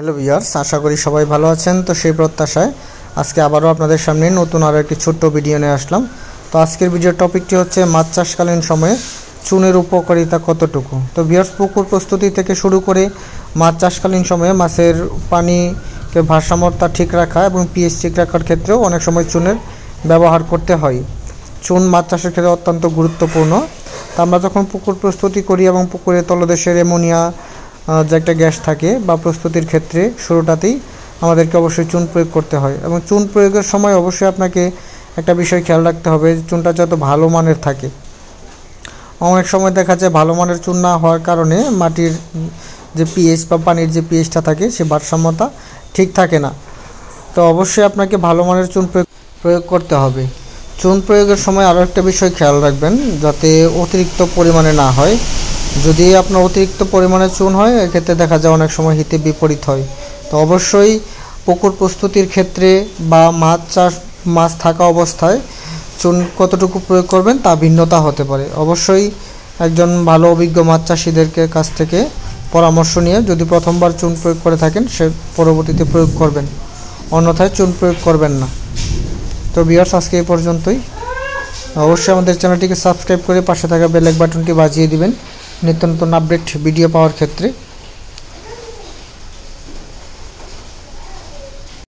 Hello viewers, আশা করি সবাই ভালো আছেন। তো সেই প্রত্যাশায় আজকে আবারও আপনাদের সামনে নতুন আরও একটি ছোট্ট ভিডিও নিয়ে আসলাম। তো আজকের ভিডিওর টপিকটি হচ্ছে মাছ চাষকালীন সময়ে চুনের উপকারিতা কতটুকু। তো ভিউয়ার্স, পুকুর প্রস্তুতি থেকে শুরু করে মাছ চাষকালীন সময়ে মাছের পানিকে ভারসাম্যতা ঠিক রাখা এবং পিএইচ ঠিক রাখার ক্ষেত্রেও অনেক সময় চুনের ব্যবহার করতে হয়। চুন মাছ চাষের ক্ষেত্রে অত্যন্ত গুরুত্বপূর্ণ। তা আমরা যখন পুকুর প্রস্তুতি করি এবং পুকুরের তলদেশের অ্যামোনিয়া যে একটা গ্যাস থাকে বা প্রস্তুতির ক্ষেত্রে শুরুটাতেই আমাদেরকে অবশ্যই চুন প্রয়োগ করতে হয়। এবং চুন প্রয়োগের সময় অবশ্যই আপনাকে একটা বিষয় খেয়াল রাখতে হবে, চুনটা যত ভালো মানের থাকে। অনেক সময় দেখা যায় ভালো মানের চুন না হওয়ার কারণে মাটির যে পিএইচ বা পানির যে পিএইচটা থাকে সে ভারসাম্যতা ঠিক থাকে না। তো অবশ্যই আপনাকে ভালো মানের চুন প্রয়োগ করতে হবে। চুন প্রয়োগের সময় আরও একটা বিষয় খেয়াল রাখবেন, যাতে অতিরিক্ত পরিমাণে না হয়। যদি আপনার অতিরিক্ত পরিমাণে চুন হয়, এক্ষেত্রে দেখা যায় অনেক সময় হিতে বিপরীত হয়। তো অবশ্যই পুকুর প্রস্তুতির ক্ষেত্রে বা মাছ থাকা অবস্থায় চুন কতটুকু প্রয়োগ করবেন তা ভিন্নতা হতে পারে। অবশ্যই একজন ভালো অভিজ্ঞ মাছ চাষিদের কাছ থেকে পরামর্শ নিয়ে যদি প্রথমবার চুন প্রয়োগ করে থাকেন, সে পরবর্তীতে প্রয়োগ করবেন, অন্যথায় চুন প্রয়োগ করবেন না। তো ভিউয়ার্স, আজকে এই পর্যন্তই। অবশ্যই আমাদের চ্যানেলটিকে সাবস্ক্রাইব করে পাশে থাকা বেল আইকন বাটনটি বাজিয়ে দিবেন নিত্য নতুন আপডেট ভিডিও পাওয়ার ক্ষেত্রে।